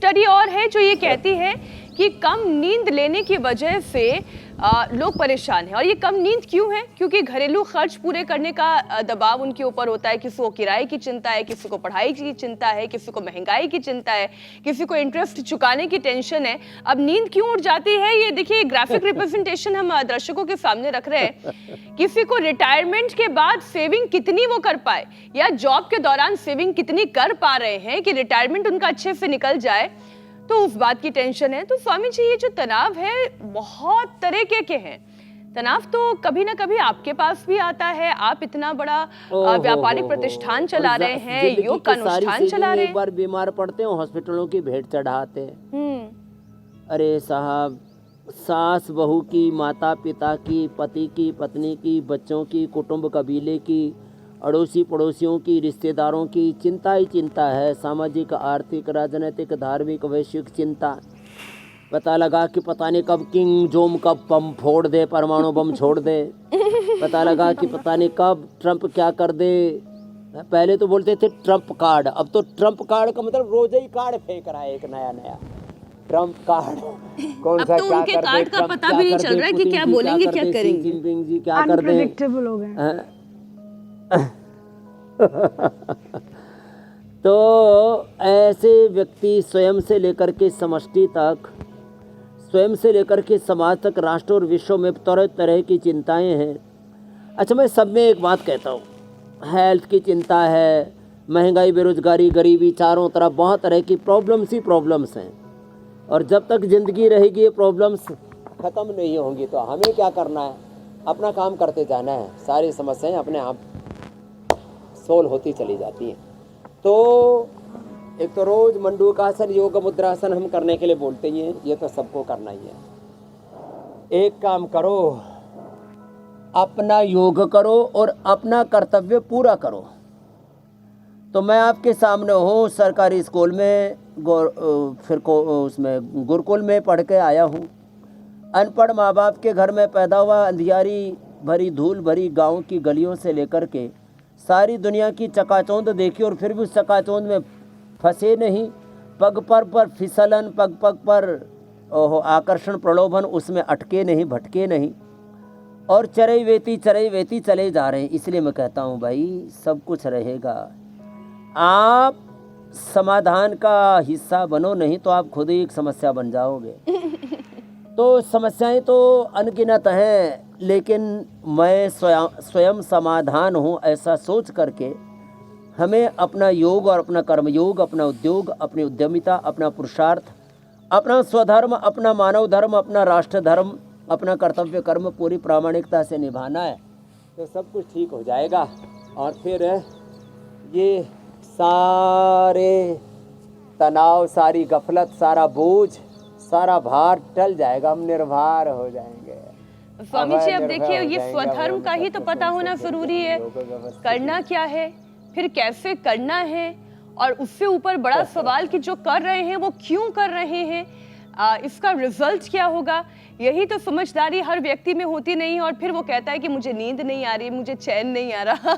Study और है जो ये कहती है कि कम नींद लेने की वजह से लोग परेशान हैं। और ये कम नींद क्यों है? क्योंकि घरेलू खर्च पूरे करने का दबाव उनके ऊपर होता है। किसी को किराए की चिंता है, किसी को पढ़ाई की चिंता है, किसी को महंगाई की चिंता है, किसी को इंटरेस्ट चुकाने की टेंशन है। अब नींद क्यों उड़ जाती है, ये देखिए ग्राफिक रिप्रेजेंटेशन हम दर्शकों के सामने रख रहे हैं। किसी को रिटायरमेंट के बाद सेविंग कितनी वो कर पाए या जॉब के दौरान सेविंग कितनी कर पा रहे हैं कि रिटायरमेंट उनका अच्छे से निकल जाए, तो उस बात की टेंशन है। तो स्वामी जी, ये जो तनाव है बहुत तरीके के हैं। तनाव तो कभी ना कभी आपके पास भी आता है। आप इतना बड़ा व्यापारिक प्रतिष्ठान चला रहे हैं, योग का अनुष्ठान चला रहे हैं। एक बार बीमार पड़ते हैं, हॉस्पिटलों की भेंट चढ़ाते हैं। अरे साहब, सास बहू की, माता पिता की, पति की, पत्नी की, बच्चों की, कुटुंब कबीले की, अड़ोसी पड़ोसियों की, रिश्तेदारों की चिंता ही चिंता है। सामाजिक, आर्थिक, राजनीतिक, धार्मिक, वैश्विक चिंता। पता लगा कि पता नहीं कब किंग जोम कब बम फोड़ दे, परमाणु बम छोड़ दे। पता लगा कि पता नहीं कब ट्रंप क्या कर दे। पहले तो बोलते थे ट्रंप कार्ड, अब तो ट्रंप कार्ड का मतलब रोज ही कार्ड फेंक रहा है एक नया नया ट्रंप कार्ड। कौन सा तो क्या उनके कर कार्ड दे, का पता भी नहीं चल रहा है कि क्या बोलेंगे, क्या करेंगे। जिनपिंग जी क्या कर दे, अनप्रेडिक्टेबल हो गए। तो ऐसे व्यक्ति स्वयं से लेकर के समष्टि तक, स्वयं से लेकर के समाज तक, राष्ट्र और विश्व में तरह तरह की चिंताएं हैं। अच्छा, मैं सब में एक बात कहता हूँ, हेल्थ की चिंता है, महंगाई, बेरोजगारी, गरीबी, चारों तरफ बहुत तरह की प्रॉब्लम्स ही प्रॉब्लम्स हैं। और जब तक ज़िंदगी रहेगी ये प्रॉब्लम्स ख़त्म नहीं होंगी। तो हमें क्या करना है, अपना काम करते जाना है। सारी समस्याएं अपने आप सोल्व होती चली जाती हैं। तो एक तो रोज़ मंडूकासन, योग मुद्रासन हम करने के लिए बोलते ही हैं, ये तो सबको करना ही है। एक काम करो, अपना योग करो और अपना कर्तव्य पूरा करो। तो मैं आपके सामने हूँ, सरकारी स्कूल में उसमें गुरुकुल में पढ़ के आया हूँ। अनपढ़ माँ बाप के घर में पैदा हुआ, अंधियारी भरी धूल भरी गांव की गलियों से लेकर के सारी दुनिया की चकाचौंध देखी और फिर भी उस चकाचौंध में फंसे नहीं। पग पर फिसलन, पग पग पर आकर्षण प्रलोभन, उसमें अटके नहीं, भटके नहीं और चरई वेती चले जा रहे हैं। इसलिए मैं कहता हूँ भाई, सब कुछ रहेगा, आप समाधान का हिस्सा बनो, नहीं तो आप खुद ही एक समस्या बन जाओगे। तो समस्याएं तो अनगिनत हैं, लेकिन मैं स्वयं समाधान हूँ, ऐसा सोच करके हमें अपना योग और अपना कर्मयोग, अपना उद्योग, अपनी उद्यमिता, अपना पुरुषार्थ, अपना स्वधर्म, अपना मानव धर्म, अपना राष्ट्र धर्म, अपना कर्तव्य कर्म पूरी प्रामाणिकता से निभाना है। तो सब कुछ ठीक हो जाएगा और फिर ये सारे तनाव, सारी गफलत, सारा बोझ, सारा भार टल जाएगा, हम निर्भर हो जाएंगे। स्वामी जी, अब देखिए, ये स्वधर्म का ही तो पता होना जरूरी है। करना क्या है, फिर कैसे करना है, और उससे ऊपर बड़ा सवाल कि जो कर रहे हैं वो क्यों कर रहे हैं, इसका रिजल्ट क्या होगा। यही तो समझदारी हर व्यक्ति में होती नहीं, और फिर वो कहता है कि मुझे नींद नहीं आ रही, मुझे चैन नहीं आ रहा।